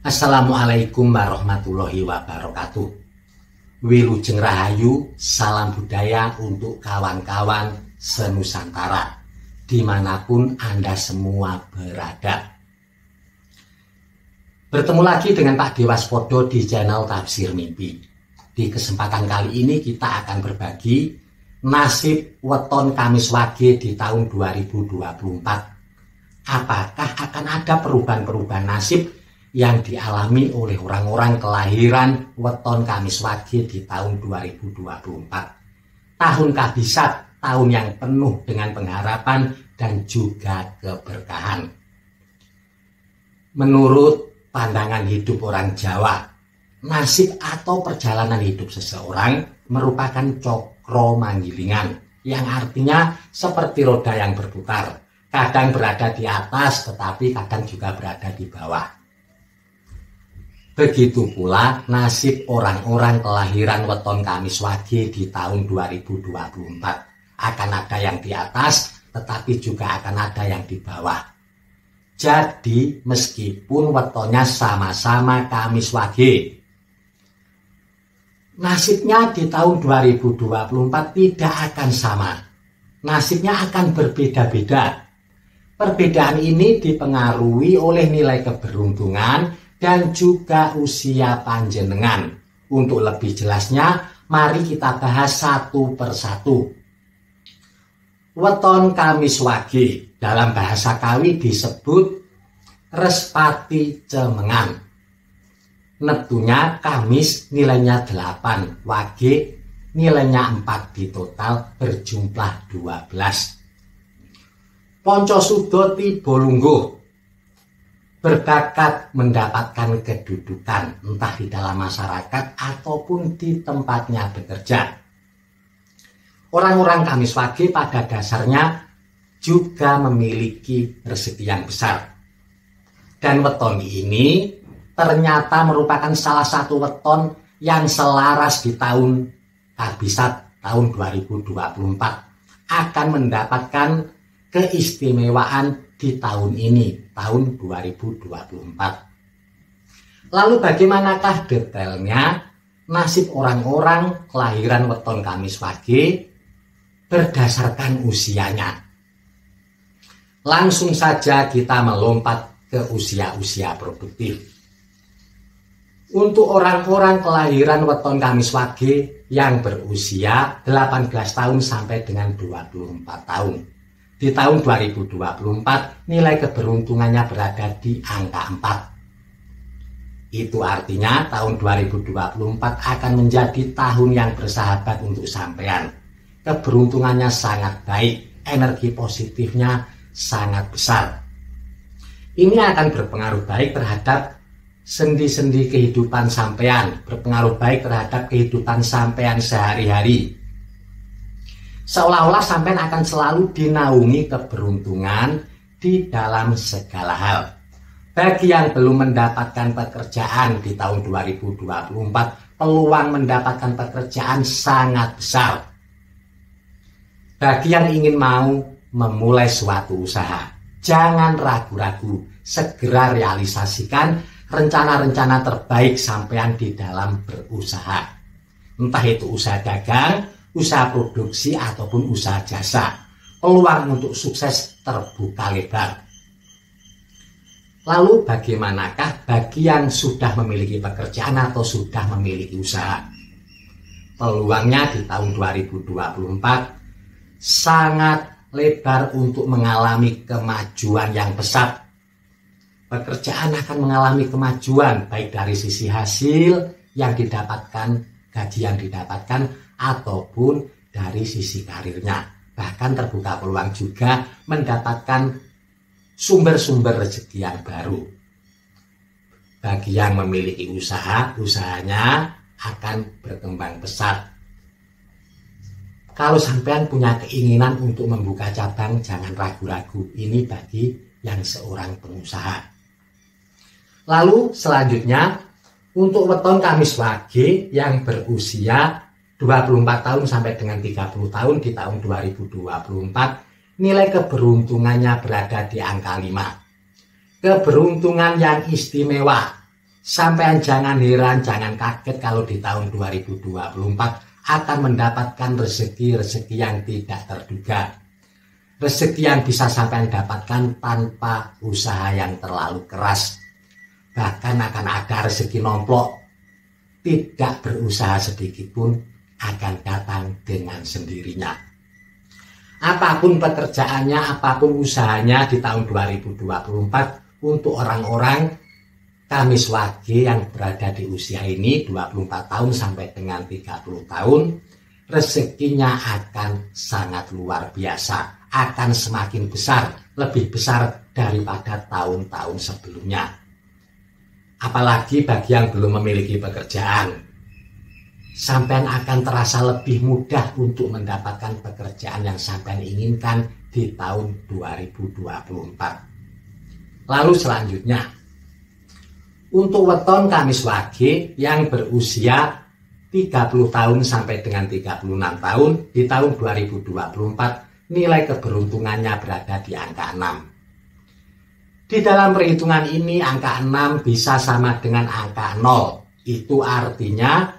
Assalamualaikum warahmatullahi wabarakatuh. Wilujeng Rahayu, salam budaya untuk kawan-kawan senusantara dimanapun Anda semua berada. Bertemu lagi dengan Pak Dewaspodo di channel Tafsir Mimpi. Di kesempatan kali ini kita akan berbagi nasib weton Kamis Wage di tahun 2024. Apakah akan ada perubahan-perubahan nasib yang dialami oleh orang-orang kelahiran weton Kamis Wage di tahun 2024? Tahun kabisat, tahun yang penuh dengan pengharapan dan juga keberkahan. Menurut pandangan hidup orang Jawa, nasib atau perjalanan hidup seseorang merupakan cokro manggilingan, yang artinya seperti roda yang berputar. Kadang berada di atas, tetapi kadang juga berada di bawah. Begitu pula nasib orang-orang kelahiran weton Kamis Wage di tahun 2024. Akan ada yang di atas, tetapi juga akan ada yang di bawah. Jadi meskipun wetonnya sama-sama Kamis Wage, nasibnya di tahun 2024 tidak akan sama. Nasibnya akan berbeda-beda. Perbedaan ini dipengaruhi oleh nilai keberuntungan dan juga usia panjenengan. Untuk lebih jelasnya, mari kita bahas satu persatu. Weton Kamis Wage dalam bahasa Kawi disebut Respati Cemengan. Neptunya Kamis nilainya 8, Wage nilainya 4, di total berjumlah 12. Ponco Sudo tiba lungguh, berbakat mendapatkan kedudukan entah di dalam masyarakat ataupun di tempatnya bekerja. Orang-orang Kamis Wage pada dasarnya juga memiliki rezeki yang besar. Dan weton ini ternyata merupakan salah satu weton yang selaras di tahun kabisat tahun 2024, akan mendapatkan keistimewaan di tahun ini, tahun 2024. Lalu bagaimanakah detailnya nasib orang-orang kelahiran weton Kamis Wage berdasarkan usianya? Langsung saja kita melompat ke usia-usia produktif. Untuk orang-orang kelahiran weton Kamis Wage yang berusia 18 tahun sampai dengan 24 tahun. Di tahun 2024 nilai keberuntungannya berada di angka 4. Itu artinya tahun 2024 akan menjadi tahun yang bersahabat untuk sampean. Keberuntungannya sangat baik, energi positifnya sangat besar. Ini akan berpengaruh baik terhadap sendi-sendi kehidupan sampean, berpengaruh baik terhadap kehidupan sampean sehari-hari. Seolah-olah sampean akan selalu dinaungi keberuntungan di dalam segala hal. Bagi yang belum mendapatkan pekerjaan di tahun 2024, peluang mendapatkan pekerjaan sangat besar. Bagi yang ingin mau memulai suatu usaha, jangan ragu-ragu, segera realisasikan rencana-rencana terbaik sampean di dalam berusaha. Entah itu usaha dagang, usaha produksi ataupun usaha jasa, peluang untuk sukses terbuka lebar. Lalu bagaimanakah bagi yang sudah memiliki pekerjaan atau sudah memiliki usaha? Peluangnya di tahun 2024 sangat lebar untuk mengalami kemajuan yang pesat. Pekerjaan akan mengalami kemajuan baik dari sisi hasil yang didapatkan, gaji yang didapatkan, ataupun dari sisi karirnya. Bahkan terbuka peluang juga mendapatkan sumber-sumber rezeki yang baru. Bagi yang memiliki usaha, usahanya akan berkembang pesat. Kalau sampean punya keinginan untuk membuka cabang, jangan ragu-ragu. Ini bagi yang seorang pengusaha. Lalu selanjutnya, untuk weton Kamis Wage yang berusia 24 tahun sampai dengan 30 tahun di tahun 2024, nilai keberuntungannya berada di angka 5. Keberuntungan yang istimewa Sampean jangan heran, jangan kaget kalau di tahun 2024 akan mendapatkan rezeki-rezeki yang tidak terduga. Rezeki yang bisa sampean dapatkan tanpa usaha yang terlalu keras. Bahkan akan ada rezeki nomplok, tidak berusaha sedikit pun akan datang dengan sendirinya. Apapun pekerjaannya, apapun usahanya di tahun 2024 untuk orang-orang Kamis Wage yang berada di usia ini 24 tahun sampai dengan 30 tahun, rezekinya akan sangat luar biasa, akan semakin besar, lebih besar daripada tahun-tahun sebelumnya. Apalagi bagi yang belum memiliki pekerjaan, sampean akan terasa lebih mudah untuk mendapatkan pekerjaan yang sampean inginkan di tahun 2024. Lalu selanjutnya, untuk weton Kamis Wage yang berusia 30 tahun sampai dengan 36 tahun di tahun 2024, nilai keberuntungannya berada di angka 6. Di dalam perhitungan ini angka 6 bisa sama dengan angka 0. Itu artinya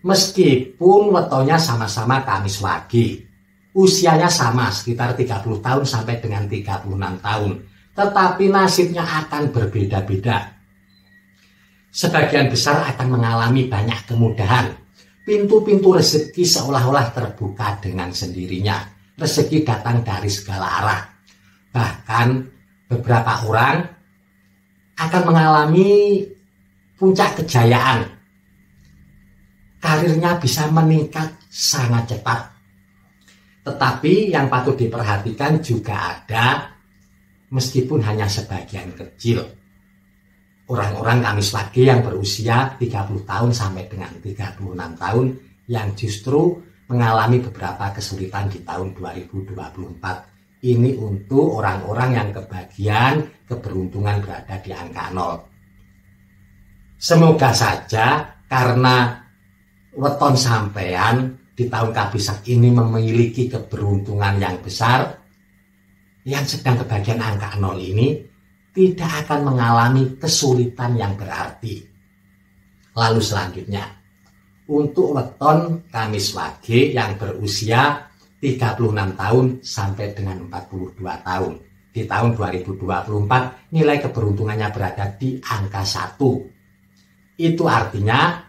meskipun wetonnya sama-sama Kamis Wage, usianya sama sekitar 30 tahun sampai dengan 36 tahun, tetapi nasibnya akan berbeda-beda. Sebagian besar akan mengalami banyak kemudahan. Pintu-pintu rezeki seolah-olah terbuka dengan sendirinya. Rezeki datang dari segala arah. Bahkan beberapa orang akan mengalami puncak kejayaan. Karirnya bisa meningkat sangat cepat. Tetapi yang patut diperhatikan juga ada, meskipun hanya sebagian kecil, orang-orang Kamis Wage yang berusia 30 tahun sampai dengan 36 tahun yang justru mengalami beberapa kesulitan di tahun 2024. Ini untuk orang-orang yang kebagian keberuntungan berada di angka 0. Semoga saja karena weton sampean di tahun Kabisak ini memiliki keberuntungan yang besar, yang sedang kebagian angka 0 ini tidak akan mengalami kesulitan yang berarti. Lalu selanjutnya, untuk weton Kamis Wage yang berusia 36 tahun sampai dengan 42 tahun. Di tahun 2024 nilai keberuntungannya berada di angka 1. Itu artinya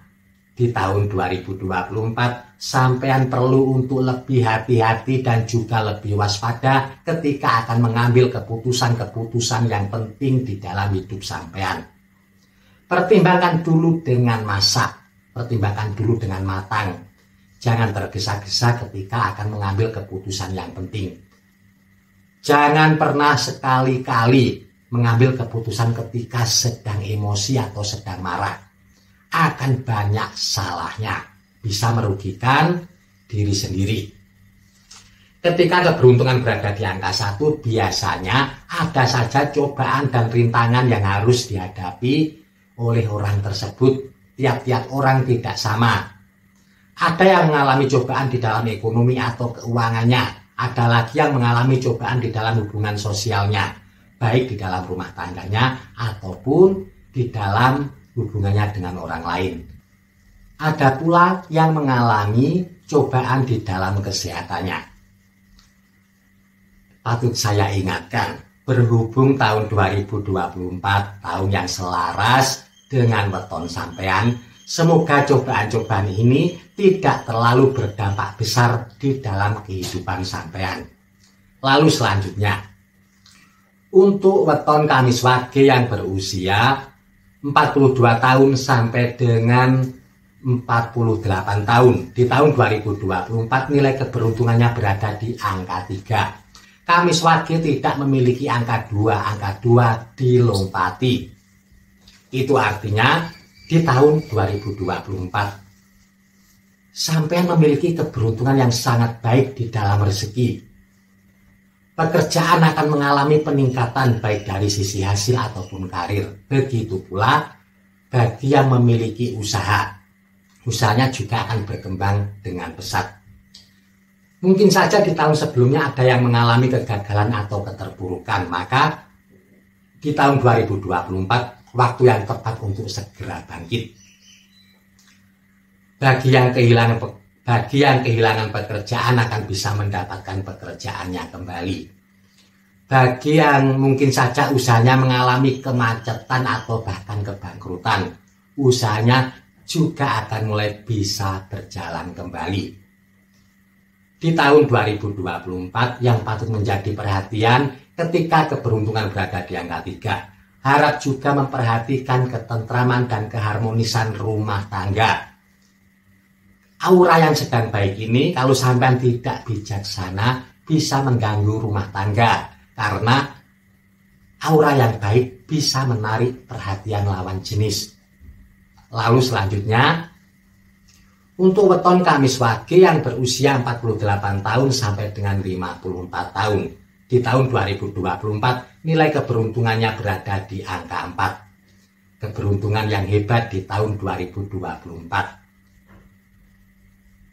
di tahun 2024 sampean perlu untuk lebih hati-hati dan juga lebih waspada ketika akan mengambil keputusan-keputusan yang penting di dalam hidup sampean. Pertimbangkan dulu dengan masak, pertimbangkan dulu dengan matang. Jangan tergesa-gesa ketika akan mengambil keputusan yang penting. Jangan pernah sekali-kali mengambil keputusan ketika sedang emosi atau sedang marah. Akan banyak salahnya, bisa merugikan diri sendiri. Ketika keberuntungan berada di angka 1, biasanya ada saja cobaan dan rintangan yang harus dihadapi oleh orang tersebut. Tiap-tiap orang tidak sama. Ada yang mengalami cobaan di dalam ekonomi atau keuangannya, ada lagi yang mengalami cobaan di dalam hubungan sosialnya, baik di dalam rumah tangganya ataupun di dalam hubungannya dengan orang lain. Ada pula yang mengalami cobaan di dalam kesehatannya. Patut saya ingatkan, berhubung tahun 2024 tahun yang selaras dengan weton sampean, semoga cobaan-cobaan ini tidak terlalu berdampak besar di dalam kehidupan sampean. Lalu selanjutnya, untuk weton Kamis Wage yang berusia 42 tahun sampai dengan 48 tahun. Di tahun 2024 nilai keberuntungannya berada di angka 3. Kamis Wage tidak memiliki angka 2. Angka 2 dilompati. Itu artinya di tahun 2024 sampean memiliki keberuntungan yang sangat baik di dalam rezeki. Pekerjaan akan mengalami peningkatan baik dari sisi hasil ataupun karir. Begitu pula bagi yang memiliki usaha. Usahanya juga akan berkembang dengan pesat. Mungkin saja di tahun sebelumnya ada yang mengalami kegagalan atau keterpurukan. Maka di tahun 2024 waktu yang tepat untuk segera bangkit. Bagi yang kehilangan pekerjaan akan bisa mendapatkan pekerjaannya kembali. Bagi yang mungkin saja usahanya mengalami kemacetan atau bahkan kebangkrutan, usahanya juga akan mulai bisa berjalan kembali. Di tahun 2024 yang patut menjadi perhatian ketika keberuntungan berada di angka 3. Harap juga memperhatikan ketentraman dan keharmonisan rumah tangga. Aura yang sedang baik ini kalau sampai tidak bijaksana bisa mengganggu rumah tangga, karena aura yang baik bisa menarik perhatian lawan jenis. Lalu selanjutnya, untuk weton Kamis Wage yang berusia 48 tahun sampai dengan 54 tahun. Di tahun 2024, nilai keberuntungannya berada di angka 4. Keberuntungan yang hebat di tahun 2024.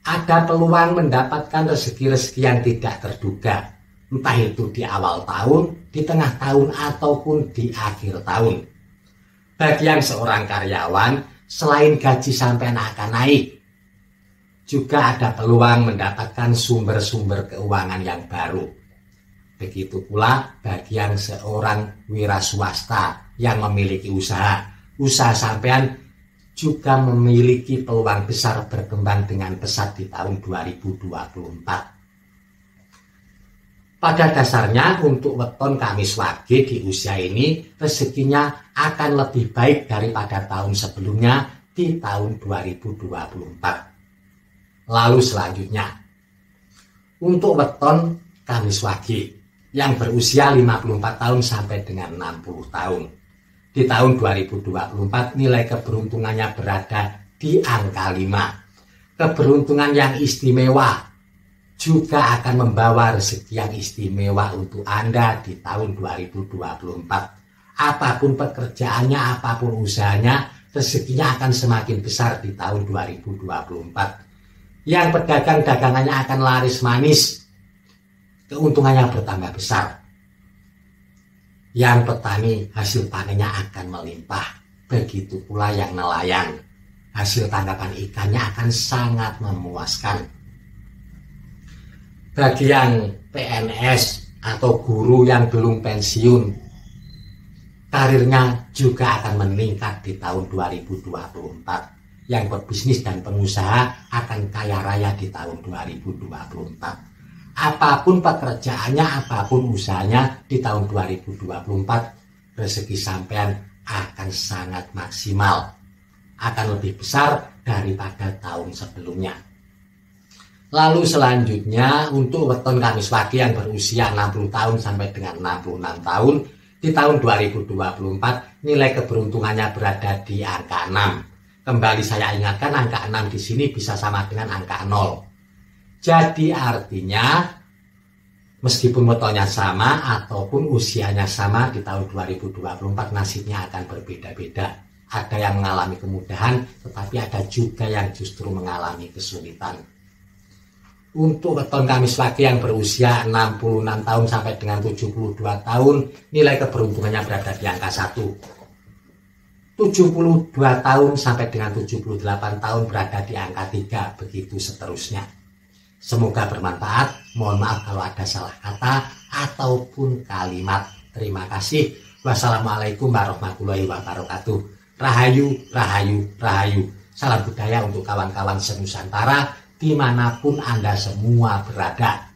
Ada peluang mendapatkan rezeki-rezeki yang tidak terduga, entah itu di awal tahun, di tengah tahun, ataupun di akhir tahun. Bagi yang seorang karyawan, selain gaji sampean akan naik, juga ada peluang mendapatkan sumber-sumber keuangan yang baru. Begitu pula bagi yang seorang wira swasta yang memiliki usaha sampean juga memiliki peluang besar berkembang dengan pesat di tahun 2024. Pada dasarnya untuk weton Kamis Wage di usia ini rezekinya akan lebih baik daripada tahun sebelumnya di tahun 2024. Lalu selanjutnya, untuk weton Kamis Wage yang berusia 54 tahun sampai dengan 60 tahun. Di tahun 2024 nilai keberuntungannya berada di angka 5. Keberuntungan yang istimewa juga akan membawa rezeki yang istimewa untuk Anda di tahun 2024. Apapun pekerjaannya, apapun usahanya, rezekinya akan semakin besar di tahun 2024. Yang pedagang dagangannya akan laris manis, keuntungannya bertambah besar. Yang petani hasil panennya akan melimpah. Begitu pula yang nelayan, hasil tangkapan ikannya akan sangat memuaskan. Bagi yang PNS atau guru yang belum pensiun, karirnya juga akan meningkat di tahun 2024. Yang berbisnis dan pengusaha akan kaya raya di tahun 2024. Apapun pekerjaannya, apapun usahanya di tahun 2024, rezeki sampean akan sangat maksimal, akan lebih besar daripada tahun sebelumnya. Lalu selanjutnya untuk weton Kamis Wage yang berusia 60 tahun sampai dengan 66 tahun, di tahun 2024 nilai keberuntungannya berada di angka 6. Kembali saya ingatkan, angka 6 di sini bisa sama dengan angka 0. Jadi artinya meskipun wetonnya sama ataupun usianya sama di tahun 2024 nasibnya akan berbeda-beda. Ada yang mengalami kemudahan tetapi ada juga yang justru mengalami kesulitan. Untuk weton Kamis Wage yang berusia 66 tahun sampai dengan 72 tahun nilai keberuntungannya berada di angka 1. 72 tahun sampai dengan 78 tahun berada di angka 3, begitu seterusnya. Semoga bermanfaat. Mohon maaf kalau ada salah kata ataupun kalimat. Terima kasih. Wassalamualaikum warahmatullahi wabarakatuh. Rahayu, rahayu, rahayu. Salam budaya untuk kawan-kawan senusantara dimanapun Anda semua berada.